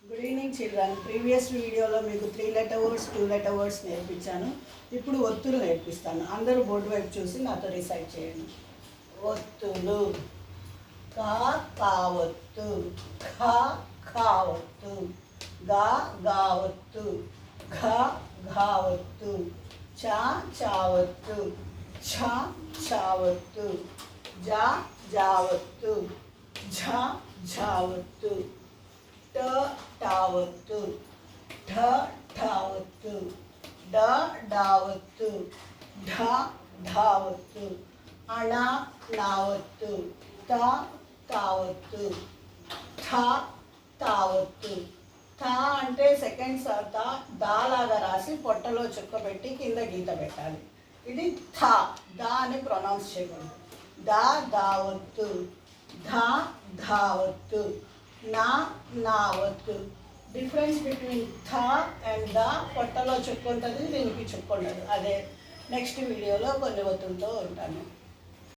Good evening children. Previous వీడియోలో మీకు 3 letter words 2 letter words నేర్పించాను. ఇప్పుడు ఒత్తులు నేర్పిస్తాను. అందరూ బోర్డు వైపు చూసి నాతో రిసైడ్ చేయండి. ఒత్తులు. కా కావత్తు, ఖా ఖావత్తు, గా గావత్తు, ఘ ఘావత్తు, చా చావత్తు, ఛ ఛావత్తు, జా జావత్తు, ఝ ఝావత్తు, ట టావత్తు, ఢ ఢావత్తు, డ డావత్తు, ఢ ఢావత్తు, అణ నావత్తు, త తావత్తు, థ తావత్తు. థ అంటే సెకండ్స్ దాలాగా రాసి పొట్టలో చుక్క పెట్టి కింద గీత పెట్టాలి. ఇది థ. దా అని ప్రొనౌన్స్ చేయకూడదు. దా దావత్తు, ధా ధావత్తు, నా నావత్తు. డిఫరెన్స్ బిట్వీన్ థ అండ్ ద పొట్టలో చుక్క ఉంటుంది, దీనికి చుక్క ఉండదు. అదే నెక్స్ట్ వీడియోలో కొన్ని ఒత్తులతో ఉంటాను.